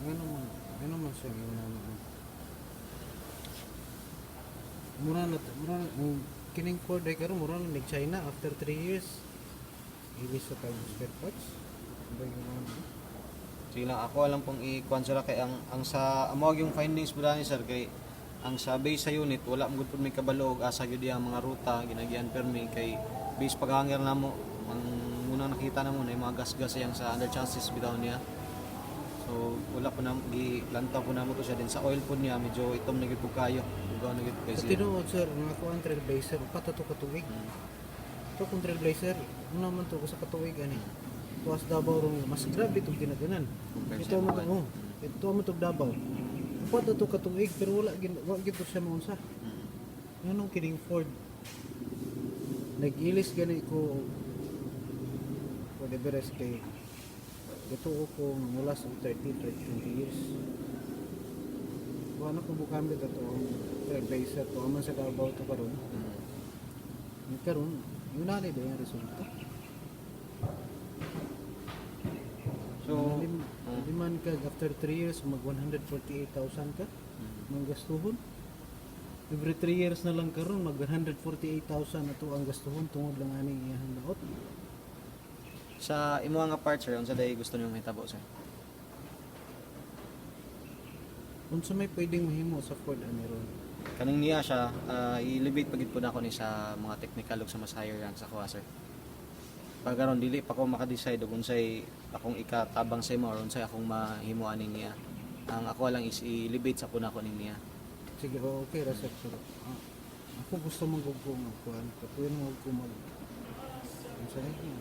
Ano man siya mura na kining Ford ay karon mura na nag China after 3 years. Ilis sa tayong spare parts. Sige lang, ako alam pong i-kuan sila kay ang sa amawag yung findings mo ni sir kay ang sa base sa unit wala mo gud pud may kabalo og asa gyud ang mga ruta ginagian permi kay base paghanger namo ang unang nakita namo na yung mga gas-gas yang sa under chassis bitaw niya. So wala po na gilantaw po namo to siya din sa oil po niya medyo itom na gyud po kayo. Ugaw na gyud kay siya. Tinuod sir, mga kuan trailblazer pato to katuig. To kung trailblazer, ano man to sa katuig ani. Tuwas Davao ron mas grabe itong ginaganan. Ito mo to Davao. Upat ito katuig pero wala gito siya maunsa. Anong kining Ford? Nag-ilis gani ko for Everest kay ito ko mula sa 20 years. Ano kung bukambit ito ang trailblazer to aman sa Davao to karon. Karon yun na ba yung resulta? So, di man ka after 3 years mag 148,000 ka ang gastuhon. Every 3 years na lang karon mag 148,000 na to ang gastuhon tungod lang ani iyang laot. Sa imo nga parts sir, unsa day gusto niyo mahitabo sir? Unsa may pwedeng mahimo sa Ford Ameron? Kaning niya siya, i-elevate pagid po nako ni sa mga technical ug sa mas higher rank sa kuha sir. Pag karon dili pa ko maka-decide og unsay akong ikatabang sa imo or unsay akong mahimuan niya. Ang ako lang is i-elevate sa puna ko niya. Sige ba okay ra sir. Ako gusto mong gugong kuan, katuyon mo ko mag unsa ni?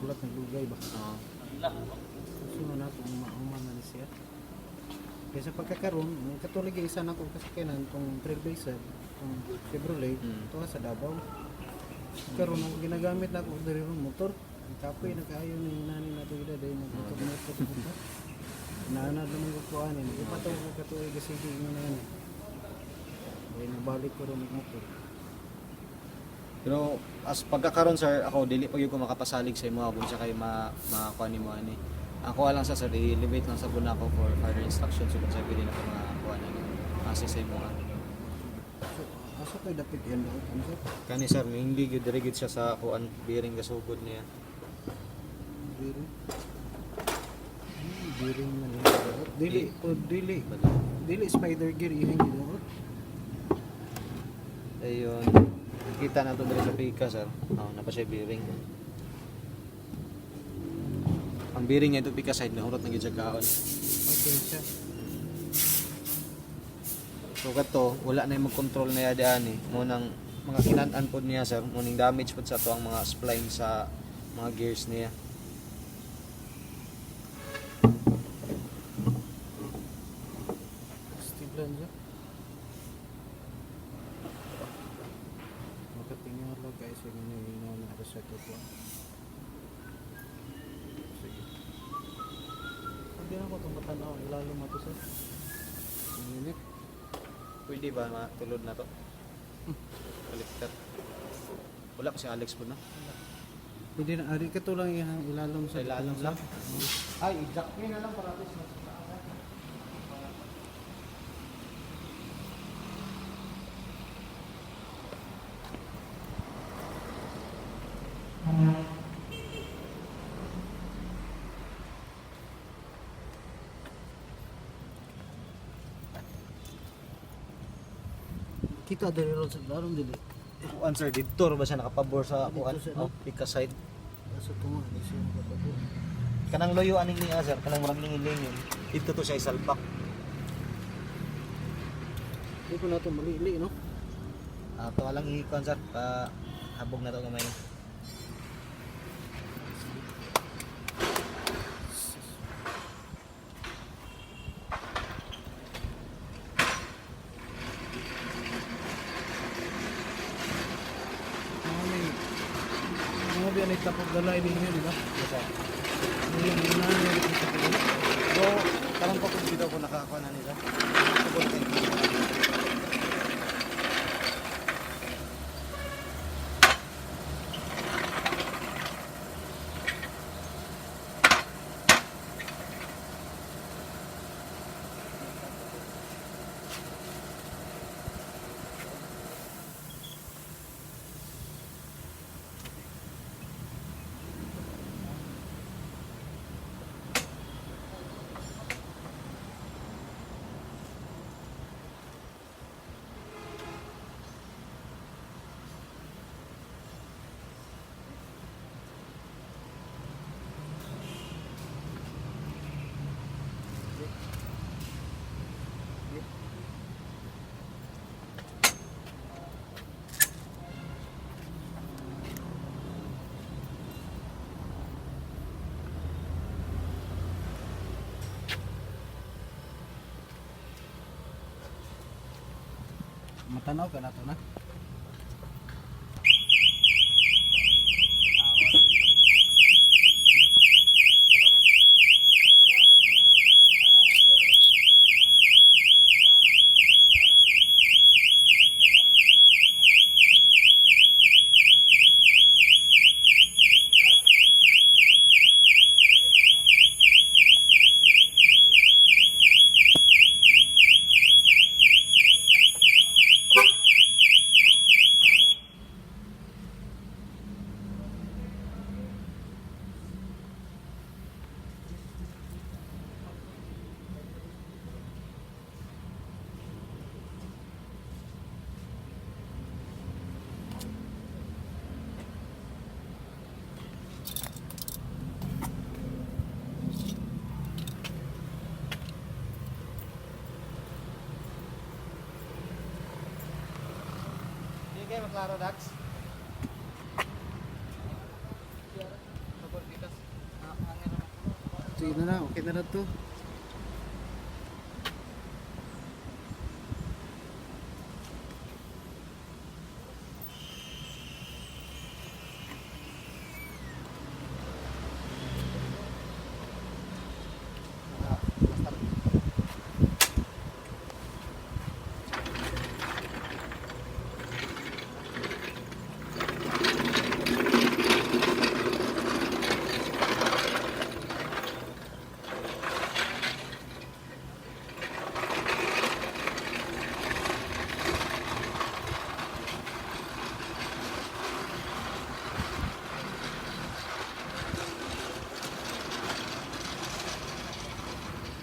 Kulat ng lugay ba? Oo. Gusto na nato mauman na ni siya. Kaya sa pagkakaroon, katulig isa na ko kasakanan tong trailblazer, tong Chevrolet, ito sa Davao. Karon ang ginagamit na ko diri ron motor. Ang kapoy nagkaayo ni nani nato ida dai motor. Naanad naman ko kuanin. Ipataw ko katuig sige mo na yan. Ay nabalik ko ron ang motor. Pero as pagkakaroon sir, ako dili pa gyud ko makapasalig sa imo kung sa kay makuha nimo ani. Ako lang sa sir, i-elevate lang sa buna ko for further instructions kung sa pwede na ko makakuha ni assist sa imo. Asa ko'y dapat yan daw? Ano sir? Kani sir, mainly gyud diri gyud siya sa kuan bearing gasugod niya. Bearing? Bearing man yun. Dili spider gear ihang ginawa. Ayun. Kita na to diri sa pika sir. Napa siya bearing. Ang bearing niya ito pika side na hurot na gyud siya kaon. Okay siya. So kato, wala na yung mag-control na yadaan eh. Munang mga kinan-an po niya sir, muning damage po sa to ang mga spline sa mga gears niya. Stiblan siya. Makatingin lang guys, yung hinaw na reset ito. Sige. Hindi na ko itong matanaw, ilalo mo ito sir. Ang unit. Pwede ba matulod na to? Baliktad. Wala pa si Alex po na. Pwede na, ari ka to lang yung ilalong Sa ilalim lang. Ay, i-jack nyo na lang para at least kita dari ron sa daron dili. kuan sir, dito ba siya nakapabor sa kuan? Dito siya, no? Pika side. Sa tunga di siya nakapabor. Kanang loyo aning niya sir, kanang murag lingin-lingin. Dito to siya isalpak. Di ko na ito malili, no? Ito lang i-kuan sir, habog na to gamay. Mga biyan ay tapos dalay ninyo, di ba? Yung nangyari dito sa pagod. So, karang pa kung dito ako nakakuha na nila. Subon kayo. matanaw ka na to na. Sige, maklaro Dax. Sige na na, okay na na to.